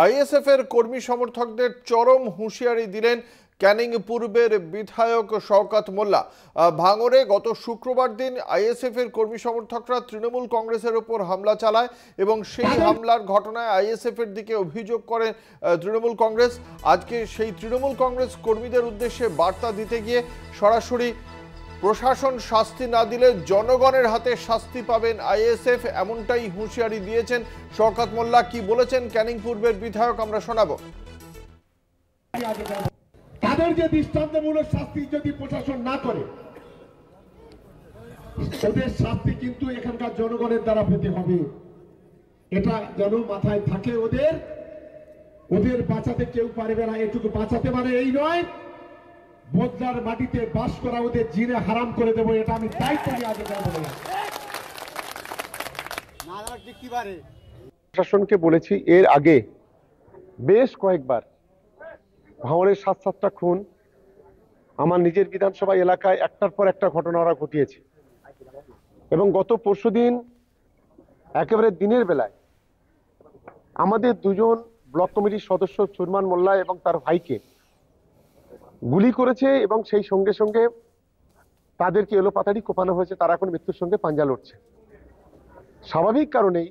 ISF এর কর্মী সমর্থকদের চরম হুঁশিয়ারি দিলেন ক্যানিং পূর্বের বিধায়ক শওকত মোল্লা। ভাঙড়ে গত শুক্রবার দিন আইএসএফ এর কর্মী সমর্থকরা তৃণমূল কংগ্রেসের উপর হামলা চালায় এবং সেই হামলার ঘটনায় আইএসএফ এর দিকে অভিযোগ করে তৃণমূল কংগ্রেস। আজকে সেই তৃণমূল কংগ্রেস কর্মীদের উদ্দেশ্যে বার্তা দিতে গিয়ে সরাসরি প্রশাসন শাস্তি না দিলে জনগণের হাতে শাস্তি পাবেন আইএসএফ, এমনটাই হুঁশিয়ারি দিয়েছেন শওকত মোল্লা। কি বলেছেন ক্যানিং পূর্বের বিধায়ক আমরা শোনাবো। তাদের যে দৃষ্টান্তমূলক শাস্তি যদি প্রশাসন না করে, ওদের শাস্তি কিন্তু এখানকার জনগণের দ্বারা পেতে হবে। এটা যেন মাথায় থাকে ওদের বাঁচাতে কেউ পারবে না। এটুকু বাঁচাতে পারে এই নয়, বদলার মাটিতে বাস করা ওদের জিনে হারাম করে দেবো, এটা আমি দায়িত্ব নিয়ে আগে বললাম। প্রশাসনকে বলেছি এর আগে বেশ কয়েকবার ভাঙড়ের 7-7টা খুন আমার নিজের বিধানসভা এলাকায় একটার পর একটা ঘটনা ওরা ঘটিয়েছে এবং গত পরশুদিন একেবারে দিনের বেলায় আমাদের দুজন ব্লক কমিটির সদস্য চুরমান মোল্লা এবং তার ভাইকে গুলি করেছে এবং সেই সঙ্গে সঙ্গে তাদেরকে এলোপাতাড়ি কোপানো হয়েছে। তারা এখন মৃত্যুর সঙ্গে পাঞ্জা লড়ছে। স্বাভাবিক কারণেই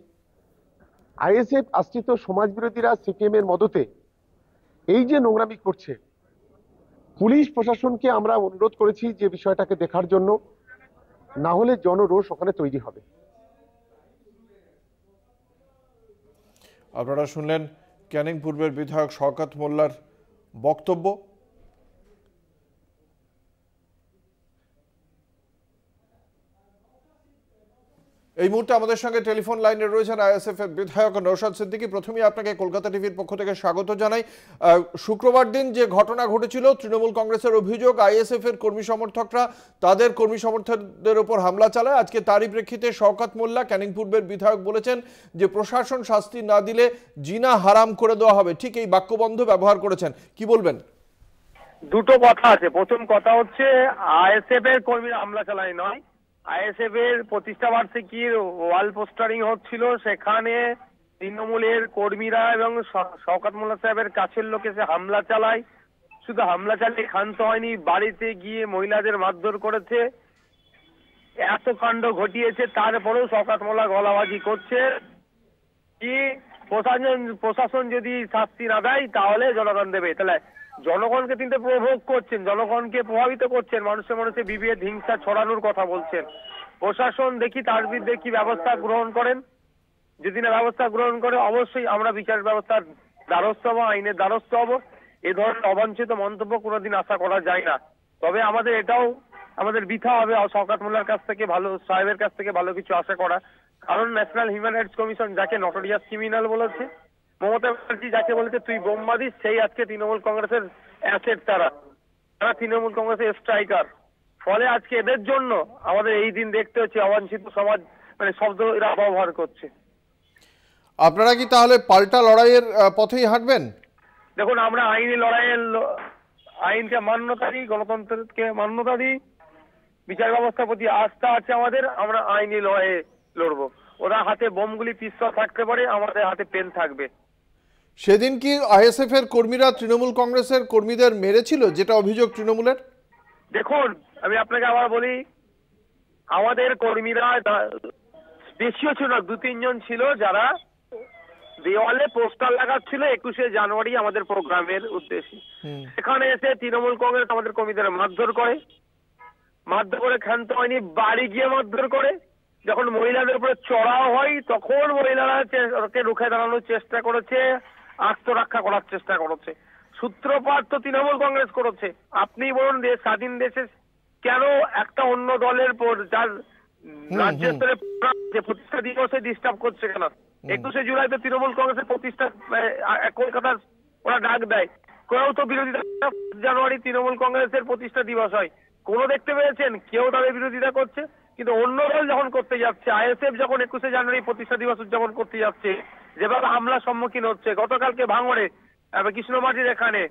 আইএসএফ আশ্রিত সমাজ বিরোধীরা সিপিএম এর মদতে এই যে নোংরামি করছে, পুলিশ প্রশাসনকে আমরা অনুরোধ করেছি যে বিষয়টাকে দেখার জন্য, না হলে জনরোষ ওখানে তৈরি হবে। আপনারা শুনলেন ক্যানিং পূর্বের বিধায়ক শওকত মোল্লার বক্তব্য। এই মুহূর্তে আমাদের সঙ্গে টেলিফোন লাইনে রয়েছেন আইএসএফ এর বিধায়ক নওশাদ সিদ্দিকী। প্রথমেই আপনাকে কলকাতা টিভির পক্ষ থেকে স্বাগত জানাই। শুক্রবার দিন যে ঘটনা ঘটেছিল, তৃণমূল কংগ্রেসের অভিযোগ আইএসএফ এর কর্মী সমর্থকরা তাদের কর্মী সমর্থকদের উপর হামলা চালায়। আজকে তারই প্রেক্ষিতে শওকত মোল্লা ক্যানিং পূর্বের বিধায়ক বলেছেন যে প্রশাসন শাস্তি না দিলে জিনা হারাম করে দেওয়া হবে, ঠিক এই বাক্যবন্ধ ব্যবহার করেছেন। কি বলবেন? দুটো কথা আছে। প্রথম কথা হচ্ছে আইএসএফ এর কর্মীরা হামলা চালায় নয়, আইএসএফ এর প্রতিষ্ঠা বার্ষিকীর ওয়াল পোস্টারিং হচ্ছিল, সেখানে তৃণমূলের কর্মীরা এবং শওকত মোল্লা সাহেবের কাছের লোক এসে হামলা চালায়। শুধু হামলা চালিয়ে ক্ষান্ত হয়নি, বাড়িতে গিয়ে মহিলাদের মারধর করেছে, এত কাণ্ড ঘটিয়েছে। তারপরেও শওকত মোল্লা গলাবাজি করছে কি প্রশাসন যদি শাস্তি না দেয় তাহলে জনগণ দেবে। তাহলে জনগণকে কিন্তু প্রভোগ করছেন, জনগণকে প্রভাবিত করছেন, মানুষে বিভেদ হিংসা ছড়ানোর কথা বলছেন। প্রশাসন দেখি তার বিরুদ্ধে কি ব্যবস্থা গ্রহণ করেন। যদি না ব্যবস্থা গ্রহণ করে অবশ্যই আমরা বিচার ব্যবস্থার দ্বারস্থ হবো, আইনের দ্বারস্থ হবো। এ ধরনের অবাঞ্ছিত মন্তব্য কোনোদিন আশা করা যায় না। তবে আমাদের বৃথা হবে শওকত মোল্লার কাছ থেকে সাহেবের কাছ থেকে ভালো কিছু আশা করা। কারণ ন্যাশনাল হিউম্যান রাইটস কমিশন যাকে নটোরিয়াস ক্রিমিনাল বলেছে, মমতা ব্যানার্জি যাকে বলেছে তুই বোমবাদী, সেই আজকে তৃণমূল কংগ্রেসের অ্যাসেট। তারা তৃণমূল কংগ্রেসের স্ট্রাইকার। ফলে আজকে এদের জন্য আমাদের এই দিন দেখতে হচ্ছে অবাঞ্ছিত সমাজ শব্দ এরা ব্যবহার করছে। আপনারা কি তাহলে পাল্টা লড়াইয়ের পথেই হাঁটবেন? দেখুন, আমরা আইনি আইনকে মান্যতা দিই, গণতন্ত্রকে মান্যতা দিই, বিচার ব্যবস্থার প্রতি আস্থা আছে আমাদের। আমরা আইনি লড়াইয়ে লড়বো। ওরা হাতে বোমগুলি পিস্তল থাকতে পারে, আমাদের হাতে পেন থাকবে। সেদিন কি আইএসএফ এর কর্মীরা তৃণমূল কংগ্রেসের কর্মীদের মেরেছিল, যেটা অভিযোগ তৃণমূলের? দেখুন, আমি আপনাকে আবার বলি, আমাদের কর্মীরা বেশিও ছিল না, 2-3 জন ছিল যারা দেওয়ালে পোস্টার লাগাচ্ছিল 21শে জানুয়ারি আমাদের প্রোগ্রামের উদ্দেশ্যে। সেখানে এসে তৃণমূল কংগ্রেস আমাদের কর্মীদের মারধর করে ক্ষান্ত হয়নি, বাড়ি গিয়ে মারধর করে। যখন মহিলাদের উপরে চড়াও হয় তখন মহিলারা রুখে দাঁড়ানোর চেষ্টা করেছে, আত্মরক্ষা করার চেষ্টা করেছে। সূত্রপাত তো তৃণমূল কংগ্রেস করেছে। আপনি বলুন, স্বাধীন দেশে কেন একটা অন্য দলের যার রাজ্য স্তরে প্রতিষ্ঠা দিবসে ডিস্টার্ব করছে কেন? 21শে জুলাই তো তৃণমূল কংগ্রেসের প্রতিষ্ঠা, কলকাতার ওরা ডাক দেয়। কেউ তো বিরোধিতা, জানুয়ারি তৃণমূল কংগ্রেসের প্রতিষ্ঠা দিবস হয়, কোন দেখতে পেয়েছেন কেউ তাদের বিরোধিতা করছে? কিন্তু অন্য দল যখন করতে যাচ্ছে, আইএসএফ যখন 21শে জানুয়ারি প্রতিষ্ঠা দিবস উদযাপন করতে যাচ্ছে, যেভাবে হামলার সম্মুখীন হচ্ছে, গতকালকে ভাঙড়ে কৃষ্ণমাটির এখানে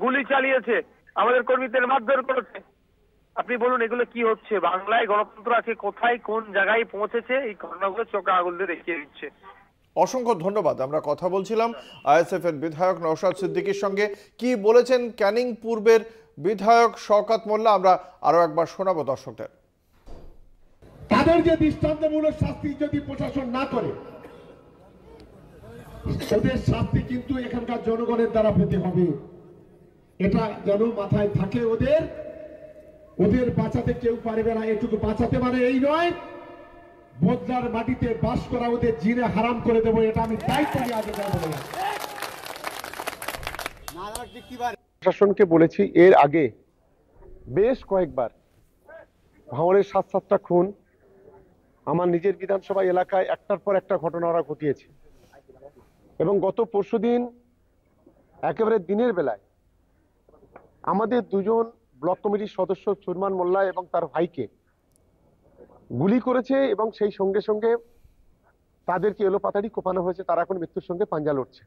গুলি চালিয়েছে, আমাদের কর্মীদের মারধর করেছে। আপনি বলুন এগুলো কি হচ্ছে? বাংলায় গণতন্ত্র আছে কোথায়, কোন জায়গায় পৌঁছেছে? এই ঘটনাগুলো চোখে আঙুল দিয়ে দেখিয়ে দিচ্ছে। অসংখ্য ধন্যবাদ। আমরা কথা বলছিলাম আইএসএফ এর বিধায়ক নওশাদ সিদ্দিকীর সঙ্গে। কি বলেছেন ক্যানিং পূর্বের বিধায়ক শওকত মোল্লা, আমরা আরো একবার শোনাবো দর্শকদের। তাদের যে দৃষ্টান্তমূলক শাস্তি যদি প্রশাসন না করে, ওদের শাস্তি কিন্তু এখানকার জনগণের দ্বারা পেতে হবে। এটা যেন মাথায় থাকে ওদের। ওদের বাঁচাতে কেউ পারবে না, এটুকু বাঁচাতে পারে এই নয়, বদলার মাটিতে বাস করা ওদের জিনে হারাম করে দেবো। এটা আমি দায়িত্ব নিয়ে আগে বলে প্রশাসনকে বলেছি এর আগে বেশ কয়েকবার ভাঙড়ের 7-7টা খুন আমার নিজের বিধানসভা এলাকায় একটার পর একটা ঘটনা ওরা ঘটিয়েছে। এবং গত পরশুদিন একেবারে দিনের বেলায় আমাদের দুজন ব্লক কমিটির সদস্য সুরমান মোল্লা এবং তার ভাইকে গুলি করেছে, এবং সেই সঙ্গে সঙ্গে তাদেরকে এলোপাতাড়ি কোপানো হয়েছে। তারা এখন মৃত্যুর সঙ্গে পাঞ্জা লড়ছে।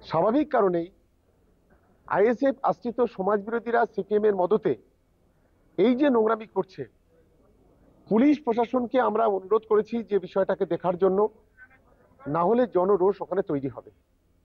স্বাভাবিক কারণেই আইএসএফ আশ্রিত সমাজবিরোধীরা সিপিএম এর মদতে এই যে নোংরামি করছে, পুলিশ প্রশাসনকে আমরা অনুরোধ করেছি যে বিষয়টাকে দেখার জন্য, না হলে জনরোষ ওখানে তৈরি হবে।